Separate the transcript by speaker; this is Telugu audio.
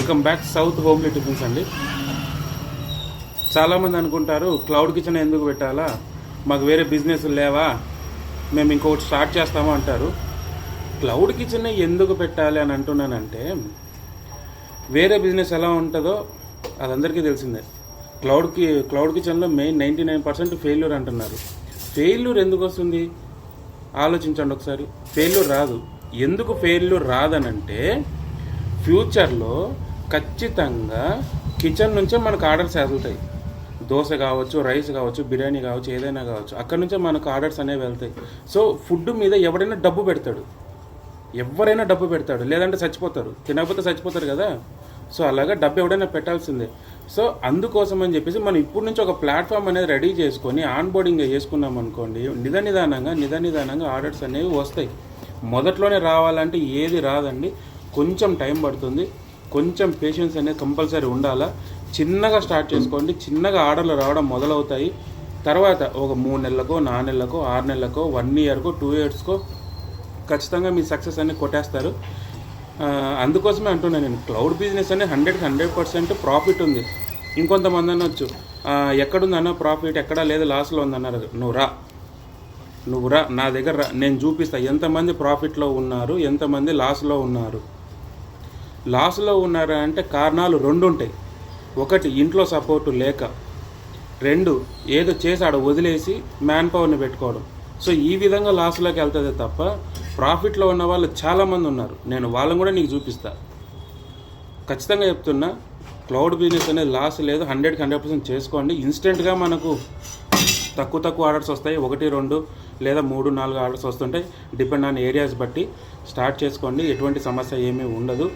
Speaker 1: Welcome back south homely tiffins అండి. చాలామంది అనుకుంటారు క్లౌడ్ కిచెన్ ఎందుకు పెట్టాలా, మాకు వేరే బిజినెస్ లేవా, మేము ఇంకొకటి స్టార్ట్ చేస్తాము అంటారు. క్లౌడ్ కిచెన్ ఎందుకు పెట్టాలి అని అంటున్నానంటే, వేరే బిజినెస్ ఎలా ఉంటుందో అది అందరికీ తెలిసిందే. క్లౌడ్ కిచెన్లో మెయిన్ 99% ఫెయిల్యూర్ అంటున్నారు. ఫెయిల్యూర్ ఎందుకు వస్తుంది ఆలోచించండి ఒకసారి. ఫెయిల్యూర్ రాదు. ఎందుకు ఫెయిల్యూర్ రాదనంటే, ఫ్యూచర్లో ఖచ్చితంగా కిచెన్ నుంచే మనకు ఆర్డర్స్ వెళ్తాయి. దోశ కావచ్చు, రైస్ కావచ్చు, బిర్యానీ కావచ్చు, ఏదైనా కావచ్చు, అక్కడ నుంచే మనకు ఆర్డర్స్ అనేవి వెళ్తాయి. సో ఫుడ్ మీద ఎవరైనా డబ్బు పెడతాడు, లేదంటే చచ్చిపోతారు. తినకపోతే చచ్చిపోతారు కదా. సో అలాగా డబ్బు ఎవడైనా పెట్టాల్సిందే. సో అందుకోసం అని చెప్పేసి మనం ఇప్పటి నుంచి ఒక ప్లాట్ఫామ్ అనేది రెడీ చేసుకొని ఆన్ బోర్డింగ్ చేసుకున్నాం అనుకోండి, నిదానిదానంగా ఆర్డర్స్ అనేవి వస్తాయి. మొదట్లోనే రావాలంటే ఏది రాదండి, కొంచెం టైం పడుతుంది. కొంచెం పేషెన్స్ అనేది కంపల్సరీ ఉండాలా. చిన్నగా స్టార్ట్ చేసుకోండి, చిన్నగా ఆర్డర్లు రావడం మొదలవుతాయి. తర్వాత ఒక 3 నెలలకో, 4 నెలలకో, 6 నెలలకో, 1 ఇయర్కో, 2 ఇయర్స్కో ఖచ్చితంగా మీ సక్సెస్ అనేది కొట్టేస్తారు. అందుకోసమే అంటున్నాను నేను, క్లౌడ్ బిజినెస్ అనేది 100% ప్రాఫిట్ ఉంది. ఇంకొంతమంది అనొచ్చు, ఎక్కడుందన్న ప్రాఫిట్, ఎక్కడా లేదు, లాస్లో ఉందన్నారు. నువ్వు రా నా దగ్గర రా, నేను చూపిస్తా ఎంతమంది ప్రాఫిట్లో ఉన్నారు, ఎంతమంది లాస్లో ఉన్నారు. లాస్లో ఉన్నారా అంటే కారణాలు 2 ఉంటాయి. ఒకటి, ఇంట్లో సపోర్టు లేక. 2, ఏదో చేసి ఆడ వదిలేసి మ్యాన్ పవర్ని పెట్టుకోవడం. సో ఈ విధంగా లాస్లోకి వెళ్తుంది తప్ప ప్రాఫిట్లో ఉన్న వాళ్ళు చాలామంది ఉన్నారు. నేను వాళ్ళని కూడా నీకు చూపిస్తా. ఖచ్చితంగా చెప్తున్నా, క్లౌడ్ బిజినెస్ అనేది లాస్ లేదు. 100% చేసుకోండి. ఇన్స్టెంట్గా మనకు తక్కువ ఆర్డర్స్ వస్తాయి. 1, 2 లేదా 3, 4 ఆర్డర్స్ వస్తుంటాయి. డిపెండ్ ఆన్ ఏరియాస్ బట్టి స్టార్ట్ చేసుకోండి. ఎటువంటి సమస్య ఏమీ ఉండదు.